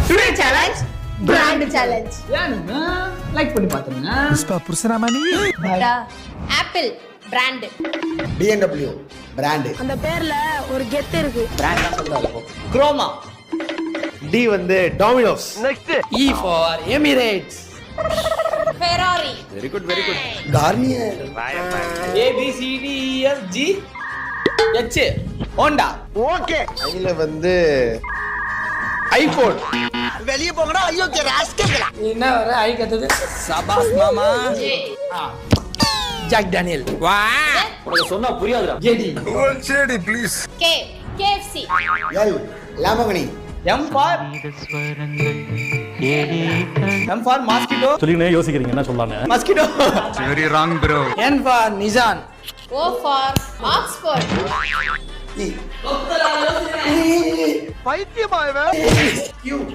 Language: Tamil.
Today challenge brand challenge. ஏனுங்க லைக் பண்ணி பாத்துங்க. புஷ்பா புருஷனாமணி. Apple brand. BMW brand. அந்த பேர்ல ஒரு கெத்து இருக்கு. பிராண்ட் தான் சொல்றாங்க. குரோமா. D வந்து Domino's. Next E for Emirates. Ferrari. Very good very good. Garnier. A B C D E F G H Honda. Okay. ஐல வந்து ஐபோன். வெளிய போங்கடா. ஐயோ ராஸ்கல்களா. என்ன வர ஐ கத்துது? சபாஸ் மாமா. Jack Daniel. வா. உனக்கு சொன்னா புரியாதுடா. JD. சரி please. K KFC. L Lamborghini. M for mosquito. சொல்லினே யோசிக்கிறீங்க என்ன சொல்லலாம்னு. Mosquito. Very wrong bro. N for Nissan. O for Oxford. E. பைத்தியமா இவன். Q